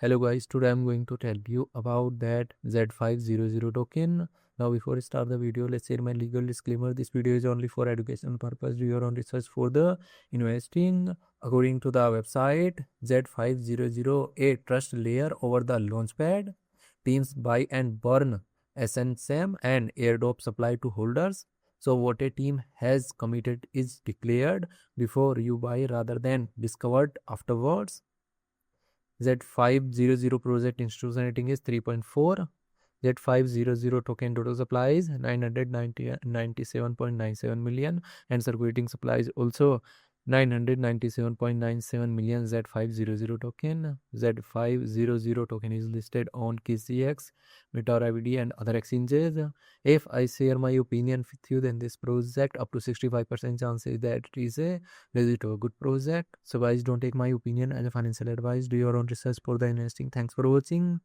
Hello guys, today I'm going to tell you about that Z500 token. Now before I start the video, let's share my legal disclaimer. This video is only for education purpose. Do your own research for the investing. According to the website, Z500 a trust layer over the launchpad. Teams buy and burn SNSM and airdrop supply to holders. So what a team has committed is declared before you buy rather than discovered afterwards. Z500 project institution rating is 3.4. Z500 token total supply is 997.97 million and circulating supply is also 997.97 million Z500 token. Z500 token is listed on KCX, Meteor IBD and other exchanges. If I share my opinion with you, then this project up to 65% chances that it is a legit or good project. So guys, don't take my opinion as a financial advice. Do your own research for the investing. Thanks for watching.